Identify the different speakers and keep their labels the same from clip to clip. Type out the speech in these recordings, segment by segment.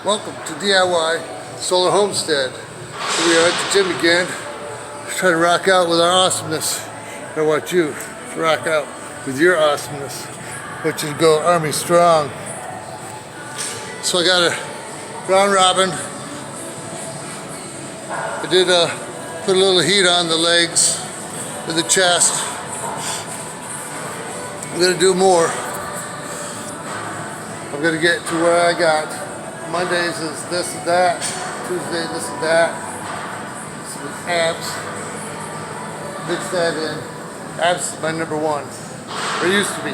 Speaker 1: Welcome to DIY Solar Homestead. Here we are at the gym again, trying to rock out with our awesomeness. I want you to rock out with your awesomeness. I want you to go Army strong. So I got a round robin. I did put a little heat on the legs and the chest. I'm gonna do more. I'm gonna get to where I got. Mondays is this and that. Tuesday this and that. Some abs. Mix that in. Abs is my number one. Or used to be.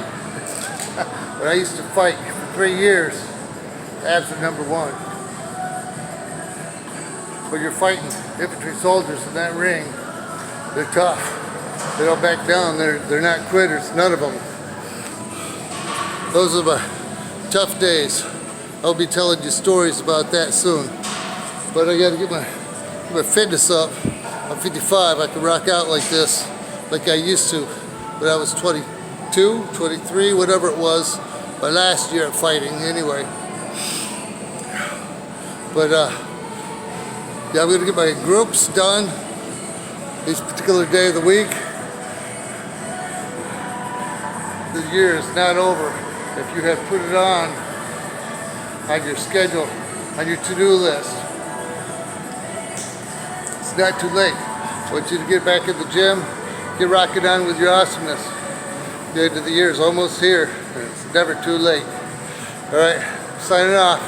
Speaker 1: When I used to fight for 3 years, abs are number one. When you're fighting infantry soldiers in that ring, they're tough. They don't back down. They're not quitters. None of them. Those are my tough days. I'll be telling you stories about that soon. But I gotta get my fitness up. I'm 55, I can rock out like this, like I used to when I was 22, 23, whatever it was, my last year of fighting anyway. But yeah, I'm gonna get my groups done this particular day of the week. The year is not over. If you have put it on your schedule, on your to-do list, it's not too late. I want you to get back in the gym, get rocking on with your awesomeness. The end of the year is almost here, and it's never too late. All right, signing off.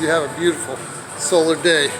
Speaker 1: You have a beautiful solar day.